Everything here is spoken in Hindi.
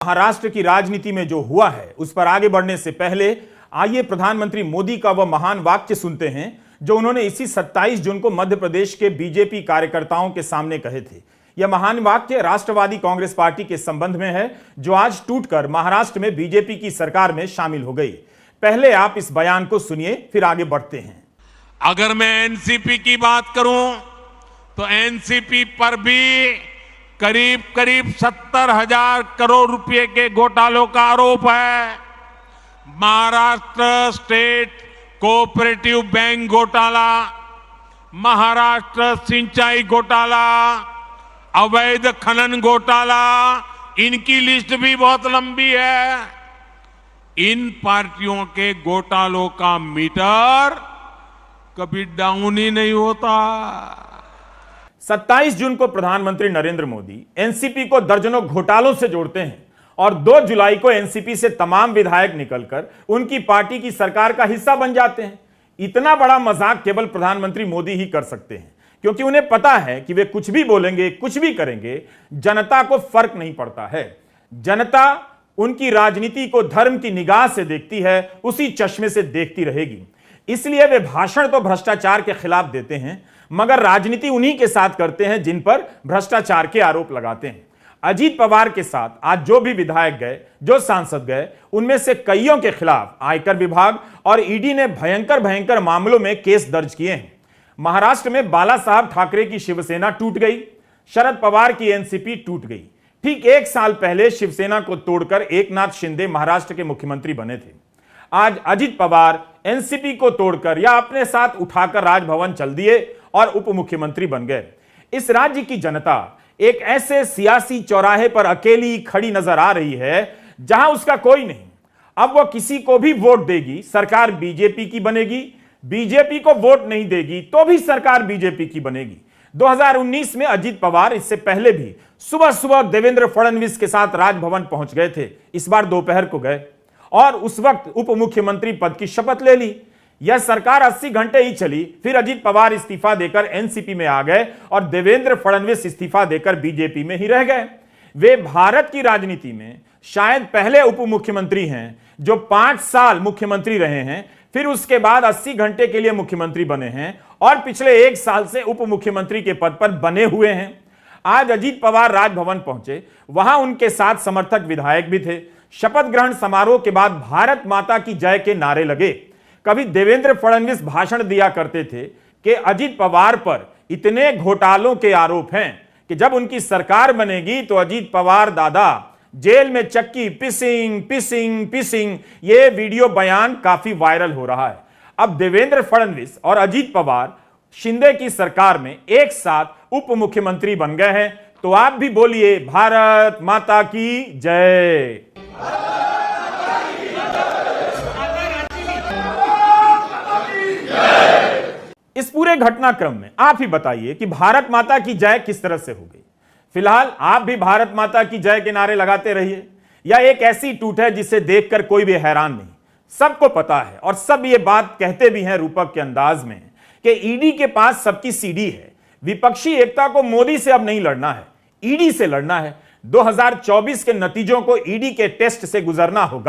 महाराष्ट्र की राजनीति में जो हुआ है उस पर आगे बढ़ने से पहले आइए प्रधानमंत्री मोदी का वह महान वाक्य सुनते हैं जो उन्होंने इसी 27 जून को मध्य प्रदेश के बीजेपी कार्यकर्ताओं के सामने कहे थे। यह महान वाक्य राष्ट्रवादी कांग्रेस पार्टी के संबंध में है जो आज टूटकर महाराष्ट्र में बीजेपी की सरकार में शामिल हो गई। पहले आप इस बयान को सुनिए, फिर आगे बढ़ते हैं। अगर मैं एनसीपी की बात करूं तो एनसीपी पर भी करीब 70,000 करोड़ रुपए के घोटालों का आरोप है। महाराष्ट्र स्टेट कोऑपरेटिव बैंक घोटाला, महाराष्ट्र सिंचाई घोटाला, अवैध खनन घोटाला, इनकी लिस्ट भी बहुत लंबी है। इन पार्टियों के घोटालों का मीटर कभी डाउन ही नहीं होता। 27 जून को प्रधानमंत्री नरेंद्र मोदी एनसीपी को दर्जनों घोटालों से जोड़ते हैं और 2 जुलाई को एनसीपी से तमाम विधायक निकलकर उनकी पार्टी की सरकार का हिस्सा बन जाते हैं। इतना बड़ा मजाक केवल प्रधानमंत्री मोदी ही कर सकते हैं, क्योंकि उन्हें पता है कि वे कुछ भी बोलेंगे, कुछ भी करेंगे, जनता को फर्क नहीं पड़ता है। जनता उनकी राजनीति को धर्म की निगाह से देखती है, उसी चश्मे से देखती रहेगी। इसलिए वे भाषण तो भ्रष्टाचार के खिलाफ देते हैं, मगर राजनीति उन्हीं के साथ करते हैं जिन पर भ्रष्टाचार के आरोप लगाते हैं। अजीत पवार के साथ आज जो भी विधायक गए, जो सांसद गए, उनमें से कईयों के खिलाफ आयकर विभाग और ईडी ने भयंकर भयंकर मामलों में केस दर्ज किए हैं। महाराष्ट्र में बाला साहब ठाकरे की शिवसेना टूट गई, शरद पवार की एनसीपी टूट गई। ठीक 1 साल पहले शिवसेना को तोड़कर एकनाथ शिंदे महाराष्ट्र के मुख्यमंत्री बने थे। आज अजीत पवार एनसीपी को तोड़कर या अपने साथ उठाकर राजभवन चल दिए और उप मुख्यमंत्री बन गए। इस राज्य की जनता एक ऐसे सियासी चौराहे पर अकेली खड़ी नजर आ रही है जहां उसका कोई नहीं। अब वो किसी को भी वोट देगी, सरकार बीजेपी की बनेगी। बीजेपी को वोट नहीं देगी तो भी सरकार बीजेपी की बनेगी। 2019 में अजीत पवार इससे पहले भी सुबह सुबह देवेंद्र फडणवीस के साथ राजभवन पहुंच गए थे। इस बार दोपहर को गए और उस वक्त उप मुख्यमंत्री पद की शपथ ले ली। यह सरकार 80 घंटे ही चली, फिर अजीत पवार इस्तीफा देकर एनसीपी में आ गए और देवेंद्र फडणवीस इस्तीफा देकर बीजेपी में ही रह गए। वे भारत की राजनीति में शायद पहले उप मुख्यमंत्री हैं जो 5 साल मुख्यमंत्री रहे हैं, फिर उसके बाद 80 घंटे के लिए मुख्यमंत्री बने हैं और पिछले 1 साल से उप मुख्यमंत्री के पद पर बने हुए हैं। आज अजीत पवार राजभवन पहुंचे, वहां उनके साथ समर्थक विधायक भी थे। शपथ ग्रहण समारोह के बाद भारत माता की जय के नारे लगे। कभी देवेंद्र फडणवीस भाषण दिया करते थे कि अजीत पवार पर इतने घोटालों के आरोप हैं कि जब उनकी सरकार बनेगी तो अजीत पवार दादा जेल में चक्की पिसिंग पिसिंग पिसिंग। ये वीडियो बयान काफी वायरल हो रहा है। अब देवेंद्र फडणवीस और अजीत पवार शिंदे की सरकार में एक साथ उप मुख्यमंत्री बन गए हैं। तो आप भी बोलिए भारत माता की जय। इस पूरे घटनाक्रम में आप ही बताइए कि भारत माता की जय किस तरह से हो गई। फिलहाल आप भी भारत माता की जय के नारे लगाते रहिए, या एक ऐसी टूट है जिसे देखकर कोई भी हैरान नहीं। सबको पता है और सब ये बात कहते भी हैं रूपक के अंदाज में कि ईडी के पास सबकी सीडी है। विपक्षी एकता को मोदी से अब नहीं लड़ना है, ईडी से लड़ना है। 2024 के नतीजों को ईडी के टेस्ट से गुजरना होगा।